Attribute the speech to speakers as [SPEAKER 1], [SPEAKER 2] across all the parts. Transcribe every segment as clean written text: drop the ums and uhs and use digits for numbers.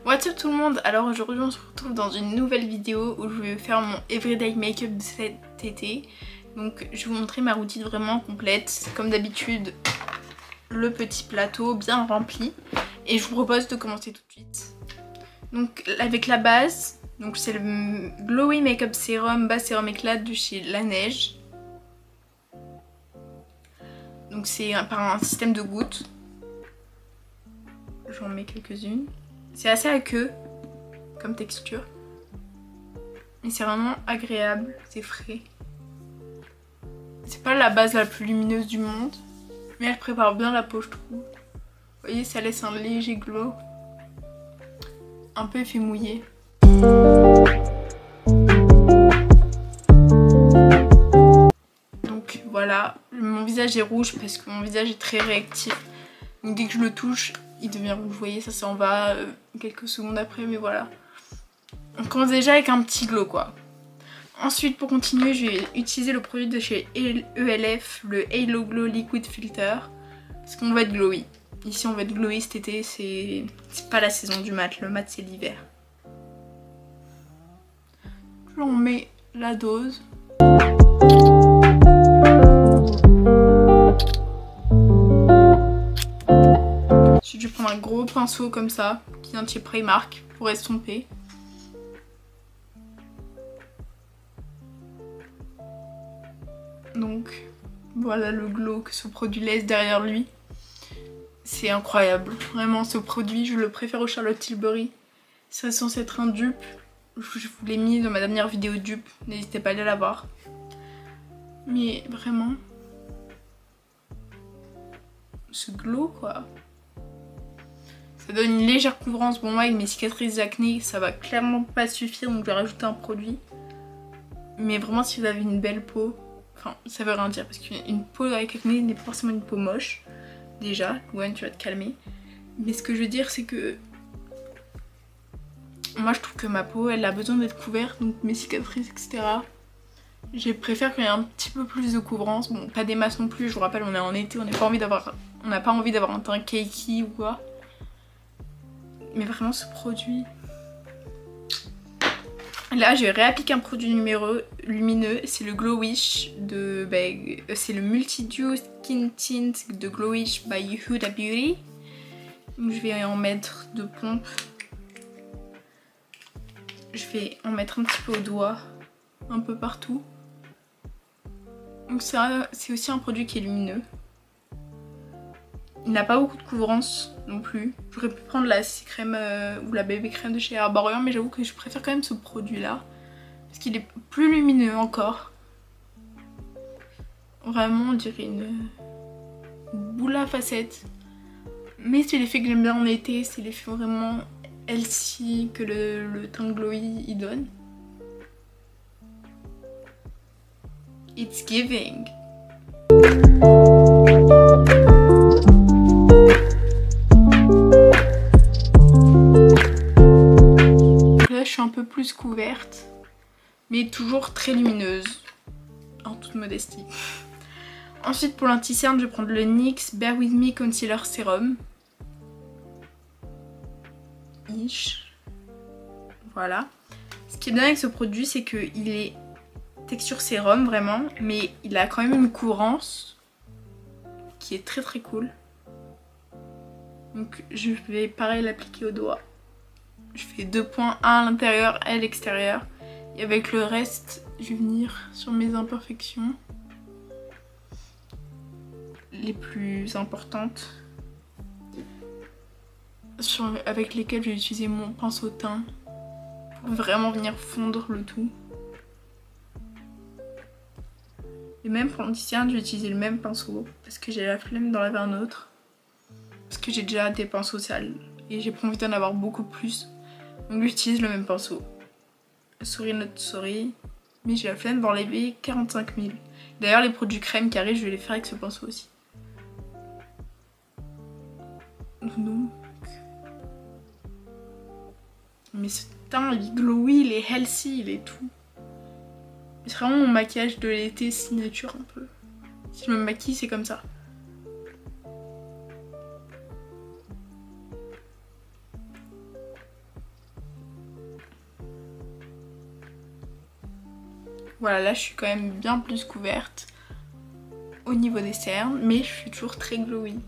[SPEAKER 1] What's up tout le monde. Alors aujourd'hui on se retrouve dans une nouvelle vidéo où je vais faire mon everyday make-up de cet été. Donc je vais vous montrer ma routine vraiment complète. Comme d'habitude, le petit plateau bien rempli. Et je vous propose de commencer tout de suite. Donc avec la base, donc c'est le Glowy Makeup Serum Base Sérum Éclat de chez Laneige. Donc c'est par un système de gouttes. J'en mets quelques-unes. C'est assez aqueux comme texture. Mais c'est vraiment agréable, c'est frais. C'est pas la base la plus lumineuse du monde, mais elle prépare bien la peau je trouve. Vous voyez, ça laisse un léger glow. Un peu effet mouillé. Donc voilà, mon visage est rouge parce que mon visage est très réactif. Donc dès que je le touche, il devient rouge. Vous voyez, ça s'en va quelques secondes après, mais voilà. On commence déjà avec un petit glow quoi. Ensuite pour continuer, je vais utiliser le produit de chez ELF, le Halo Glow Liquid Filter. Parce qu'on va être glowy. Ici on va être glowy cet été, c'est pas la saison du mat, le mat c'est l'hiver. On met la dose. Ensuite je vais prendre un gros pinceau comme ça, qui vient de chez Primark, pour estomper. Donc voilà le glow que ce produit laisse derrière lui. C'est incroyable. Vraiment ce produit, je le préfère au Charlotte Tilbury. C'est censé être un dupe. Je vous l'ai mis dans ma dernière vidéo dupe. N'hésitez pas à aller la voir. Mais vraiment, ce glow quoi. Ça donne une légère couvrance. Bon moi avec mes cicatrices d'acné ça va clairement pas suffire, donc je vais rajouter un produit. Mais vraiment si vous avez une belle peau, enfin ça veut rien dire parce qu'une peau avec acné n'est pas forcément une peau moche. Déjà, Gwen tu vas te calmer. Mais ce que je veux dire c'est que moi je trouve que ma peau elle a besoin d'être couverte, donc mes cicatrices etc. Je préfère qu'il y ait un petit peu plus de couvrance. Bon pas des masses non plus, je vous rappelle on est en été, on n'a pas envie d'avoir un teint cakey ou quoi. Mais vraiment ce produit... Là je vais réappliquer un produit lumineux, c'est le Glow Wish de... c'est le Multi-Dew Skin Tint de Glow Wish by Huda Beauty. Donc je vais en mettre de pompe. Je vais en mettre un petit peu au doigt, un peu partout. Donc c'est aussi un produit qui est lumineux. Il n'a pas beaucoup de couvrance non plus. J'aurais pu prendre la C-crème ou la bébé crème de chez Herbarium, mais j'avoue que je préfère quand même ce produit là. Parce qu'il est plus lumineux encore. Vraiment on dirait une boule à facettes. Mais c'est l'effet que j'aime bien en été, c'est l'effet vraiment healthy que le teint glowy il donne. It's giving. Là je suis un peu plus couverte, mais toujours très lumineuse, en toute modestie. Ensuite pour l'anti-cerne je vais prendre le NYX Bear With Me Concealer Serum. Voilà. Ce qui est bien avec ce produit c'est qu'il est texture sérum vraiment, mais il a quand même une couvrance qui est très très cool. Donc je vais pareil l'appliquer au doigt. Je fais 2 points, un à l'intérieur et à l'extérieur. Et avec le reste, je vais venir sur mes imperfections les plus importantes, avec lesquelles je vais utiliser mon pinceau teint pour vraiment venir fondre le tout. Et même pour l'anti-cerne, je vais utiliser le même pinceau parce que j'ai la flemme d'en laver un autre. Parce que j'ai déjà des pinceaux sales et j'ai pas envie d'en avoir beaucoup plus. Donc j'utilise le même pinceau. Sorry not sorry. Mais j'ai la flemme d'enlever 45 000. D'ailleurs les produits crème qui arrivent, je vais les faire avec ce pinceau aussi. Donc... Mais ce teint il est glowy, il est healthy, il est tout. C'est vraiment mon maquillage de l'été signature un peu. Si je me maquille c'est comme ça. Voilà, là je suis quand même bien plus couverte au niveau des cernes, mais je suis toujours très glowy.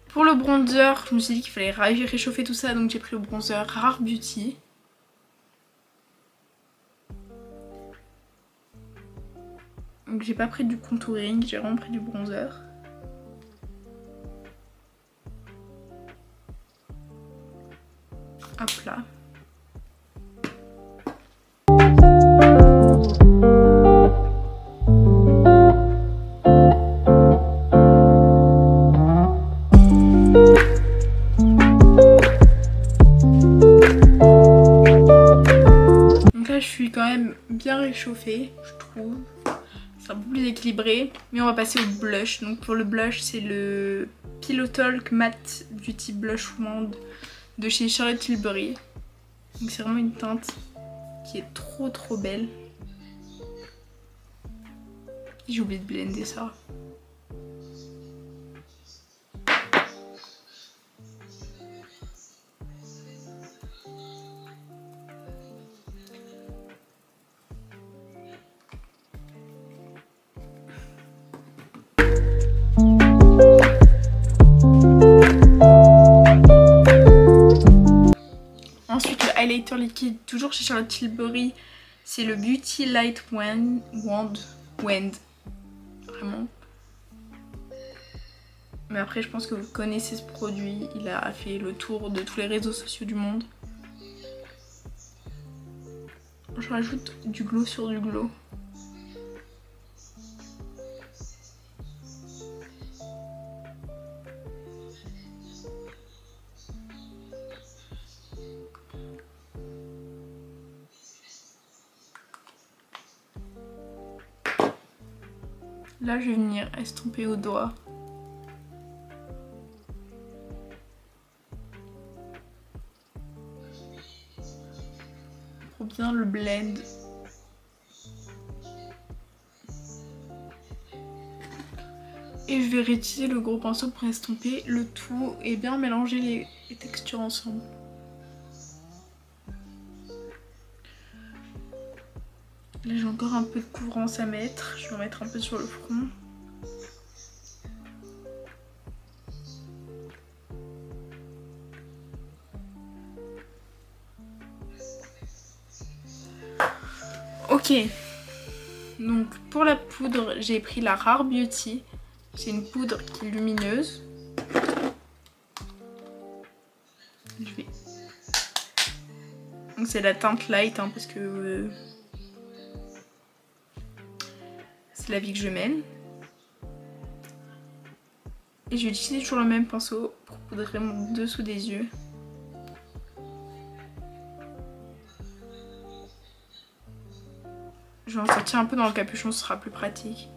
[SPEAKER 1] Pour le bronzer, je me suis dit qu'il fallait réchauffer tout ça, donc j'ai pris le bronzer Rare Beauty. Donc j'ai pas pris du contouring, j'ai vraiment pris du bronzer. Hop là. Donc là je suis quand même bien réchauffée, je trouve. C'est un peu plus équilibré. Mais on va passer au blush. Donc pour le blush, c'est le Pillow Talk Matte Beauty Blush Wand de chez Charlotte Tilbury. Donc c'est vraiment une teinte qui est trop belle. J'ai oublié de blender ça. Ensuite le highlighter liquide, toujours chez Charlotte Tilbury, c'est le Beauty Light Wand. Vraiment. Mais après je pense que vous connaissez ce produit, il a fait le tour de tous les réseaux sociaux du monde. Je rajoute du glow sur du glow. Là je vais venir estomper au doigt. Pour bien le blend. Et je vais réutiliser le gros pinceau pour estomper le tout et bien mélanger les textures ensemble. Là j'ai encore un peu de couvrance à mettre, je vais en mettre un peu sur le front. Ok, donc pour la poudre j'ai pris la Rare Beauty, c'est une poudre qui est lumineuse. Donc c'est la teinte light hein, parce que c'est la vie que je mène. Et je vais utiliser toujours le même pinceau pour poudrer mon dessous des yeux. Je vais en sortir un peu dans le capuchon, ce sera plus pratique.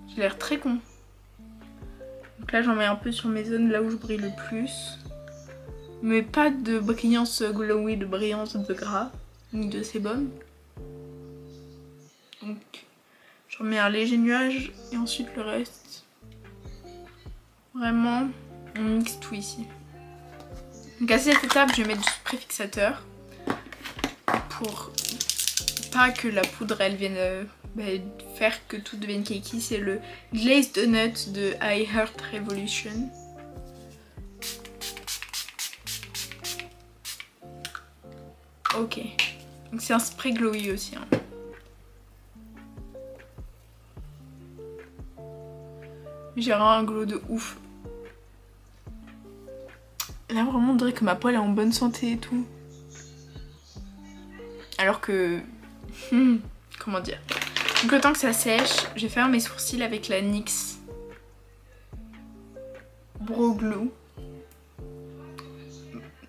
[SPEAKER 1] J'ai l'air très con. Donc là j'en mets un peu sur mes zones là où je brille le plus. Mais pas de brillance glowy, de brillance de gras, ni de sébum. Donc j'en mets un léger nuage et ensuite le reste. Vraiment, on mixe tout ici. Donc à cette étape je vais mettre du préfixateur. Pour pas que la poudre elle vienne... faire que tout devienne cakey, c'est le Glazed Donut de I Heart Revolution. Ok, donc c'est un spray glowy aussi. Hein. J'ai vraiment un glow de ouf. Là vraiment on dirait que ma peau est en bonne santé et tout. Alors que... comment dire? Donc le temps que ça sèche, je vais faire mes sourcils avec la NYX Brow Glue.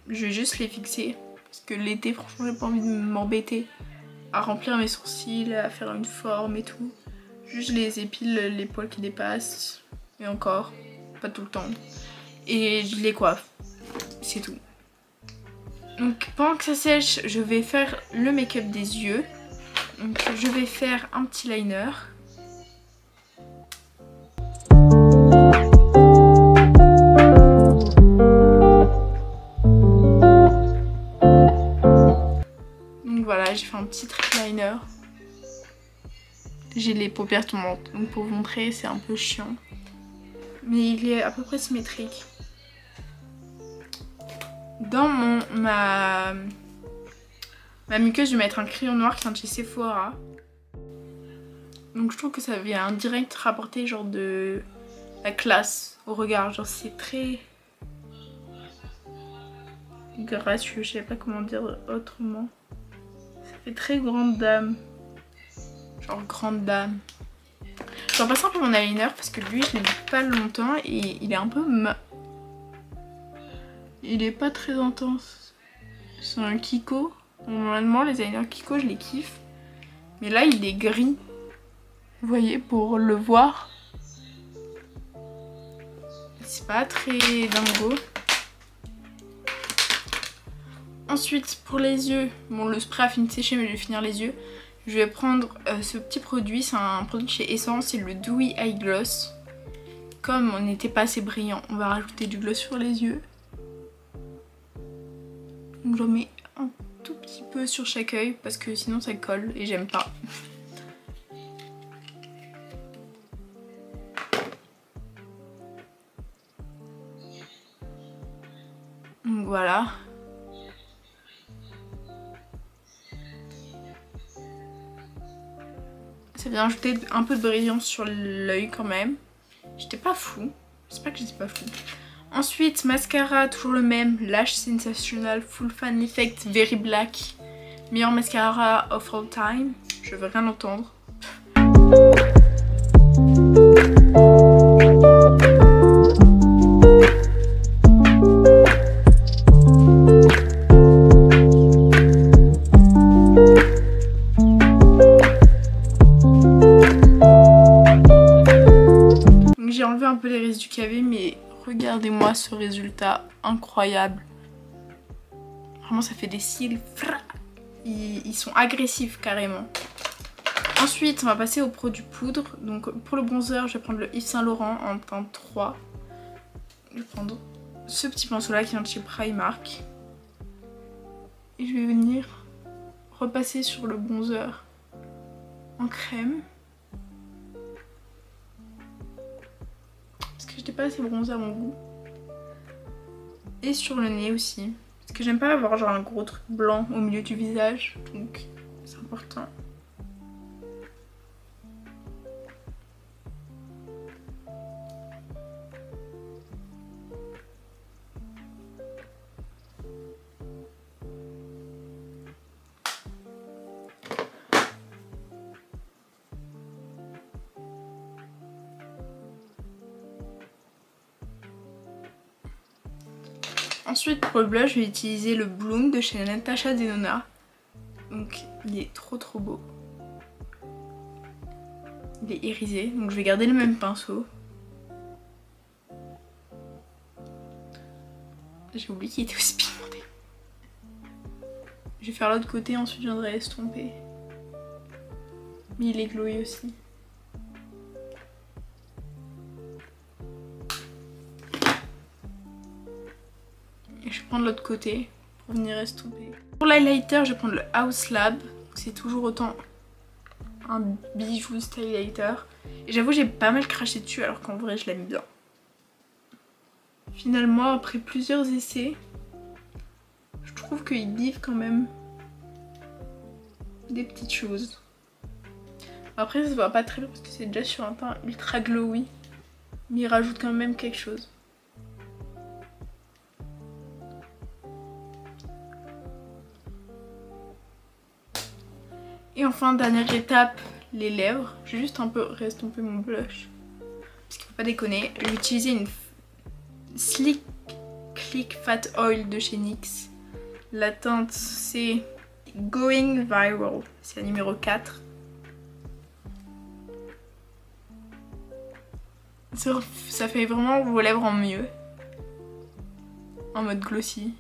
[SPEAKER 1] Je vais juste les fixer parce que l'été franchement j'ai pas envie de m'embêter à remplir mes sourcils, à faire une forme et tout. Juste je les épile les poils qui dépassent et encore, pas tout le temps. Et je les coiffe, c'est tout. Donc pendant que ça sèche, je vais faire le make-up des yeux. Donc je vais faire un petit liner. Donc voilà, j'ai fait un petit trick liner. J'ai les paupières tombantes, donc pour vous montrer c'est un peu chiant. Mais il est à peu près symétrique. Dans ma muqueuse, je vais mettre un crayon noir qui vient de chez Sephora. Donc je trouve que ça vient direct rapporter genre de la classe au regard. Genre c'est très gracieux, je sais pas comment dire autrement. Ça fait très grande dame. Genre grande dame. Je vais repasser un peu mon eyeliner parce que lui je l'ai mis pas longtemps et il est un peu il est pas très intense. C'est un Kiko. Normalement les eyeliners Kiko je les kiffe. Mais là il est gris. Vous voyez, pour le voir. C'est pas très dingo. Ensuite pour les yeux, bon le spray a fini de sécher mais je vais finir les yeux. Je vais prendre ce petit produit, c'est un produit de chez Essence, c'est le Dewy Eye Gloss. Comme on n'était pas assez brillant, on va rajouter du gloss sur les yeux. Donc j'en mets un tout petit peu sur chaque œil parce que sinon ça colle et j'aime pas. Donc voilà. Ça vient ajouter un peu de brillance sur l'œil quand même. J'étais pas fou. C'est pas que j'étais pas fou. Ensuite, mascara, toujours le même. Lash Sensational Full Fan Effect Very Black. Meilleur mascara of all time. Je veux rien entendre. J'ai enlevé un peu les résidus qu'il y avait, mais regardez-moi ce résultat incroyable. Vraiment ça fait des cils. Ils sont agressifs carrément. Ensuite on va passer au produit poudre. Donc pour le bronzer je vais prendre le Yves Saint Laurent en teinte 3. Je vais prendre ce petit pinceau là qui vient de chez Primark. Et je vais venir repasser sur le bronzer en crème. J'étais pas assez bronzée à mon goût. Et sur le nez aussi. Parce que j'aime pas avoir genre un gros truc blanc au milieu du visage. Donc c'est important. Ensuite pour le blush, je vais utiliser le Bloom de chez Natasha Denona. Donc il est trop beau. Il est irisé, donc je vais garder le même pinceau. J'ai oublié qu'il était aussi pigmenté. Je vais faire l'autre côté, ensuite je viendrai estomper. Mais il est glowy aussi. Et je vais prendre l'autre côté pour venir estomper. Pour l'highlighter, je vais prendre le House Lab. C'est toujours autant un bijou style highlighter. Et j'avoue, j'ai pas mal craché dessus alors qu'en vrai, je l'aime bien. Finalement, après plusieurs essais, je trouve qu'il livre quand même des petites choses. Après, ça se voit pas très bien parce que c'est déjà sur un teint ultra glowy. Mais il rajoute quand même quelque chose. Et enfin, dernière étape, les lèvres. Je vais juste un peu restomper mon blush. Parce qu'il faut pas déconner. Je vais utiliser une Slick Click Fat Oil de chez NYX. La teinte c'est Going Viral. C'est la numéro 4. Ça fait vraiment vos lèvres en mieux. En mode glossy.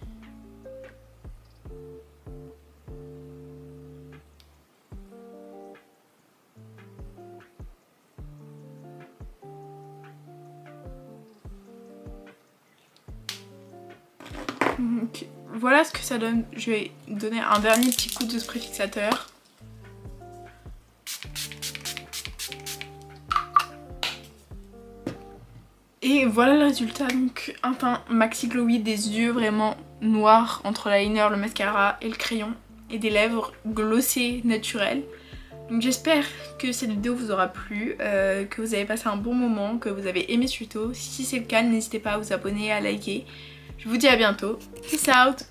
[SPEAKER 1] Donc voilà ce que ça donne. Je vais donner un dernier petit coup de spray fixateur. Et voilà le résultat, donc un teint maxi glowy, des yeux vraiment noirs entre l'eyeliner, le mascara et le crayon, et des lèvres glossées naturelles. Donc j'espère que cette vidéo vous aura plu, que vous avez passé un bon moment, que vous avez aimé ce tuto. Si c'est le cas, n'hésitez pas à vous abonner et à liker. Je vous dis à bientôt. Peace out!